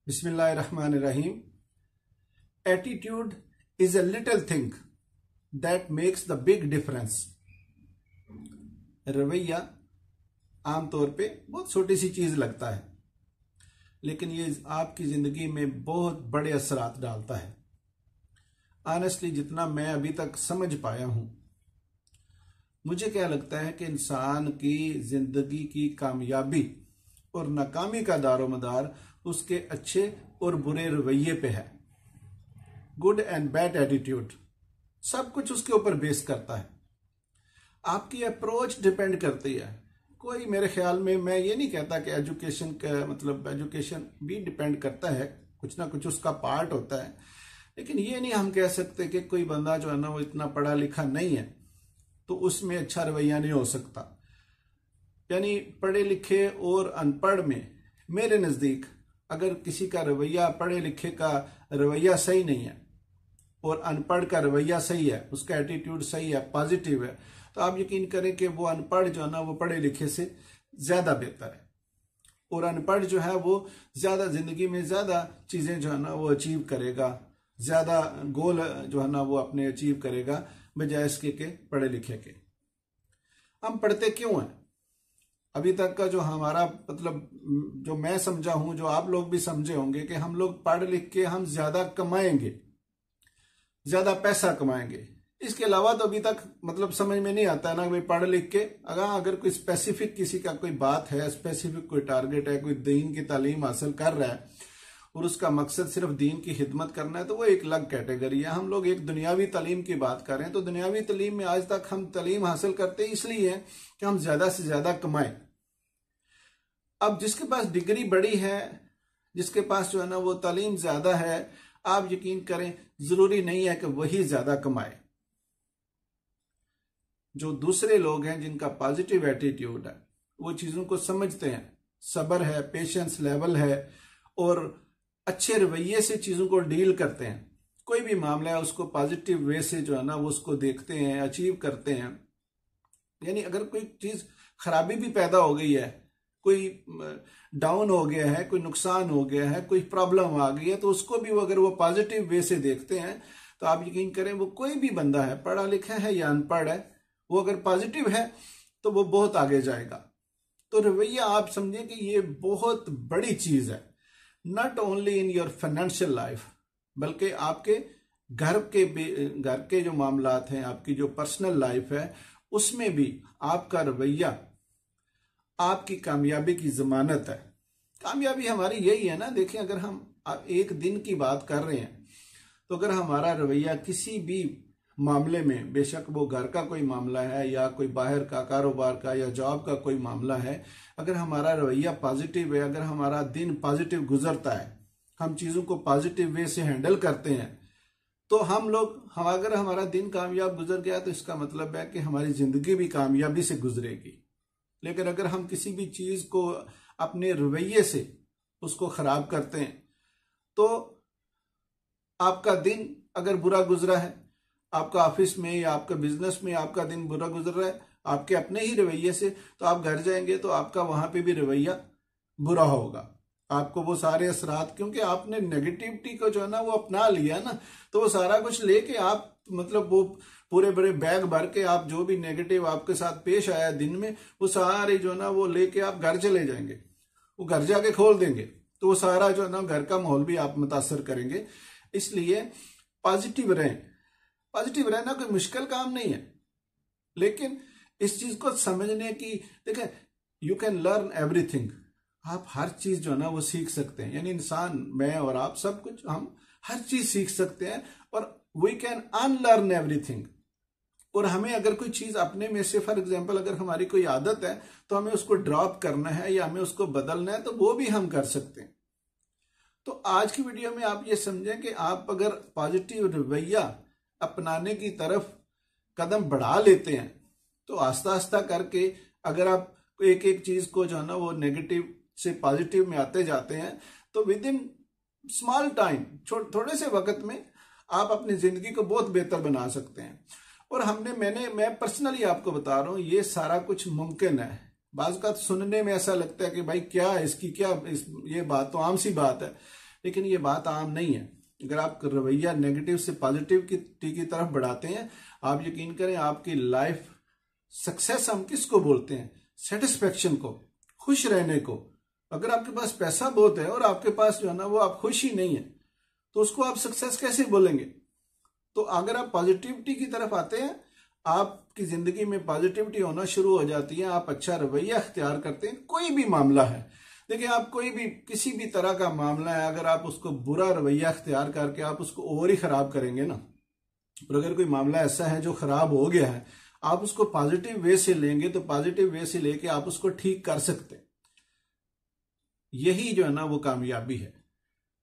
Bismillahirrahmanirrahim. Attitude is a little thing that makes the big difference. रवैया आमतौर पे बहुत छोटी सी चीज लगता है, लेकिन ये आपकी जिंदगी में बहुत बड़े असरात डालता है। ऑनेस्टली जितना मैं अभी तक समझ पाया हूं, मुझे क्या लगता है कि इंसान की जिंदगी की कामयाबी और नाकामी का दारोमदार उसके अच्छे और बुरे रवैये पे है। गुड एंड बैड एटीट्यूड, सब कुछ उसके ऊपर बेस करता है। आपकी अप्रोच डिपेंड करती है। कोई मेरे ख्याल में, मैं ये नहीं कहता कि एजुकेशन का मतलब एजुकेशन भी डिपेंड करता है, कुछ ना कुछ उसका पार्ट होता है, लेकिन ये नहीं हम कह सकते कि कोई बंदा जो है ना वो इतना पढ़ा लिखा नहीं है तो उसमें अच्छा रवैया नहीं हो सकता। यानी पढ़े लिखे और अनपढ़ में मेरे नजदीक अगर किसी का रवैया, पढ़े लिखे का रवैया सही नहीं है और अनपढ़ का रवैया सही है, उसका एटीट्यूड सही है, पॉजिटिव है, तो आप यकीन करें कि वो अनपढ़ जो है ना वो पढ़े लिखे से ज्यादा बेहतर है। और अनपढ़ जो है वो ज्यादा जिंदगी में ज्यादा चीजें जो है ना वो अचीव करेगा, ज्यादा गोल जो है ना वो अपने अचीव करेगा बजाय इसके के पढ़े लिखे के। हम पढ़ते क्यों हैं? अभी तक का जो हमारा मतलब, जो मैं समझा हूं, जो आप लोग भी समझे होंगे कि हम लोग पढ़ लिख के हम ज्यादा कमाएंगे, ज्यादा पैसा कमाएंगे। इसके अलावा तो अभी तक मतलब समझ में नहीं आता है ना भाई पढ़ लिख के अगर कोई स्पेसिफिक किसी का कोई बात है, स्पेसिफिक कोई टारगेट है, कोई दीन की तालीम हासिल कर रहा है और उसका मकसद सिर्फ दीन की खिदमत करना है, तो वो एक अलग कैटेगरी है। हम लोग एक दुनियावी तालीम की बात कर रहे हैं, तो दुनियावी तालीम में आज तक हम तालीम हासिल करते इसलिए हैं कि हम ज्यादा से ज्यादा कमाएं। अब जिसके पास डिग्री बड़ी है, जिसके पास जो है ना वो तालीम ज्यादा है, आप यकीन करें जरूरी नहीं है कि वही ज्यादा कमाए। जो दूसरे लोग हैं जिनका पॉजिटिव एटीट्यूड है, वो चीजों को समझते हैं, सब्र है, पेशेंस लेवल है और अच्छे रवैये से चीजों को डील करते हैं। कोई भी मामला है उसको पॉजिटिव वे से जो है ना वो उसको देखते हैं, अचीव करते हैं। यानी अगर कोई चीज खराबी भी पैदा हो गई है, कोई डाउन हो गया है, कोई नुकसान हो गया है, कोई प्रॉब्लम आ गई है, तो उसको भी अगर वो पॉजिटिव वे से देखते हैं तो आप यकीन करें वो कोई भी बंदा है, पढ़ा लिखा है या अनपढ़ है, वो अगर पॉजिटिव है तो वो बहुत आगे जाएगा। तो रवैया आप समझे कि ये बहुत बड़ी चीज है, not only in your financial life, बल्कि आपके घर के जो मामलात हैं, आपकी जो पर्सनल लाइफ है, उसमें भी आपका रवैया आपकी कामयाबी की जमानत है। कामयाबी हमारी यही है ना। देखिए, अगर हम एक दिन की बात कर रहे हैं तो अगर हमारा रवैया किसी भी मामले में, बेशक वो घर का कोई मामला है या कोई बाहर का कारोबार का या जॉब का कोई मामला है, अगर हमारा रवैया पॉजिटिव है, अगर हमारा दिन पॉजिटिव गुजरता है, हम चीजों को पॉजिटिव वे से हैंडल करते हैं, तो अगर हमारा दिन कामयाब गुजर गया तो इसका मतलब है कि हमारी जिंदगी भी कामयाबी से गुजरेगी। लेकिन अगर हम किसी भी चीज को अपने रवैये से उसको खराब करते हैं तो आपका दिन अगर बुरा गुजरा है, आपका ऑफिस में या आपका बिजनेस में आपका दिन बुरा गुजर रहा है आपके अपने ही रवैये से, तो आप घर जाएंगे तो आपका वहां पे भी रवैया बुरा होगा। आपको वो सारे असरात, क्योंकि आपने नेगेटिविटी को जो है ना वो अपना लिया ना, तो वो सारा कुछ लेके आप मतलब वो पूरे बड़े बैग भर के आप जो भी नेगेटिव आपके साथ पेश आया दिन में, वो सारे जो है ना वो लेके आप घर चले जाएंगे, वो घर जाके खोल देंगे, तो वो सारा जो है ना घर का माहौल भी आप मुतासर करेंगे। इसलिए पॉजिटिव रहें। पॉजिटिव रहना कोई मुश्किल काम नहीं है, लेकिन इस चीज को समझने की, देखें, यू कैन लर्न एवरीथिंग। आप हर चीज जो है ना वो सीख सकते हैं। यानी इंसान, मैं और आप सब कुछ, हम हर चीज सीख सकते हैं और वी कैन अनलर्न एवरीथिंग। और हमें अगर कोई चीज अपने में से, फॉर एग्जाम्पल अगर हमारी कोई आदत है तो हमें उसको ड्रॉप करना है या हमें उसको बदलना है, तो वो भी हम कर सकते हैं। तो आज की वीडियो में आप ये समझें कि आप अगर पॉजिटिव रवैया अपनाने की तरफ कदम बढ़ा लेते हैं तो आस्ता आस्ता करके अगर आप एक एक चीज को जो है ना वो नेगेटिव से पॉजिटिव में आते जाते हैं, तो विद इन स्मॉल टाइम, थोड़े से वक्त में आप अपनी जिंदगी को बहुत बेहतर बना सकते हैं। और मैं पर्सनली आपको बता रहा हूं, ये सारा कुछ मुमकिन है। बाज़ का सुनने में ऐसा लगता है कि भाई क्या है इसकी, ये बात तो आम सी बात है, लेकिन ये बात आम नहीं है। अगर आप रवैया नेगेटिव से पॉजिटिव की तरफ बढ़ाते हैं, आप यकीन करें आपकी लाइफ सक्सेस हम किसको बोलते हैं? सेटिस्फेक्शन को, खुश रहने को। अगर आपके पास पैसा बहुत है और आपके पास जो है ना वो आप खुश ही नहीं है, तो उसको आप सक्सेस कैसे बोलेंगे? तो अगर आप पॉजिटिविटी की तरफ आते हैं, आपकी जिंदगी में पॉजिटिविटी होना शुरू हो जाती है, आप अच्छा रवैया अख्तियार करते हैं। कोई भी मामला है, देखिए आप कोई भी किसी भी तरह का मामला है, अगर आप उसको बुरा रवैया अख्तियार करके आप उसको और ही खराब करेंगे ना, और अगर कोई मामला ऐसा है जो खराब हो गया है, आप उसको पॉजिटिव वे से लेंगे तो पॉजिटिव वे से लेके आप उसको ठीक कर सकते। यही जो है ना वो कामयाबी है।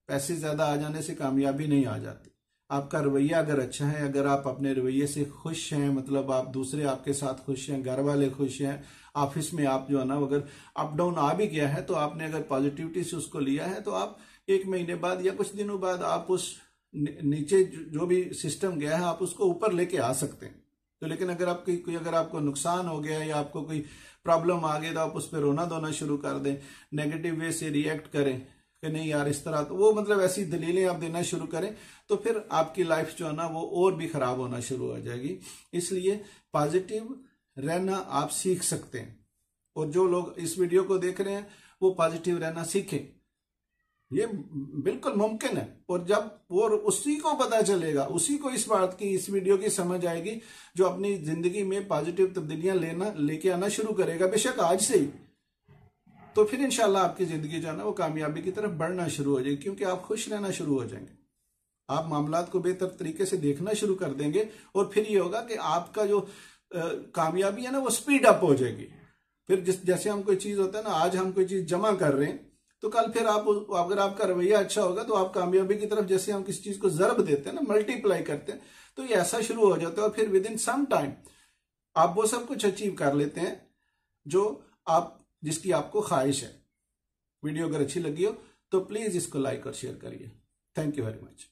पैसे ज्यादा आ जाने से कामयाबी नहीं आ जाती। आपका रवैया अगर अच्छा है, अगर आप अपने रवैये से खुश हैं, मतलब आप दूसरे आपके साथ खुश हैं, घर वाले खुश हैं, ऑफिस में आप जो है ना अगर अप डाउन आ भी गया है तो आपने अगर पॉजिटिविटी से उसको लिया है, तो आप 1 महीने बाद या कुछ दिनों बाद आप उस नीचे जो भी सिस्टम गया है आप उसको ऊपर लेके आ सकते हैं। तो लेकिन अगर आपको नुकसान हो गया या आपको कोई प्रॉब्लम आ गई तो आप उस पर रोना धोना शुरू कर दें, नेगेटिव वे से रिएक्ट करें कि नहीं यार इस तरह, तो वो मतलब ऐसी दलीलें आप देना शुरू करें, तो फिर आपकी लाइफ जो है ना वो और भी खराब होना शुरू हो जाएगी। इसलिए पॉजिटिव रहना आप सीख सकते हैं, और जो लोग इस वीडियो को देख रहे हैं वो पॉजिटिव रहना सीखें। ये बिल्कुल मुमकिन है, और जब वो उसी को पता चलेगा, उसी को इस बात की, इस वीडियो की समझ आएगी जो अपनी जिंदगी में पॉजिटिव तब्दीलियां लेके आना शुरू करेगा, बेशक आज से ही, तो फिर इंशाल्लाह आपकी जिंदगी जो है ना वो कामयाबी की तरफ बढ़ना शुरू हो जाएगी, क्योंकि आप खुश रहना शुरू हो जाएंगे। आप मामलात को बेहतर तरीके से देखना शुरू कर देंगे, और फिर ये होगा कि आपका जो कामयाबी है ना वो स्पीड अप हो जाएगी। फिर जैसे हम कोई चीज होता है ना, आज हम कोई चीज जमा कर रहे हैं, तो कल फिर आप, अगर आपका रवैया अच्छा होगा तो आप कामयाबी की तरफ, जैसे हम किसी चीज को ज़रब देते हैं ना, मल्टीप्लाई करते हैं, तो ये ऐसा शुरू हो जाता है, और फिर विद इन सम टाइम आप वो सब कुछ अचीव कर लेते हैं जो जिसकी आपको ख्वाहिश है। वीडियो अगर अच्छी लगी हो तो प्लीज इसको लाइक और शेयर करिए। Thank you very much.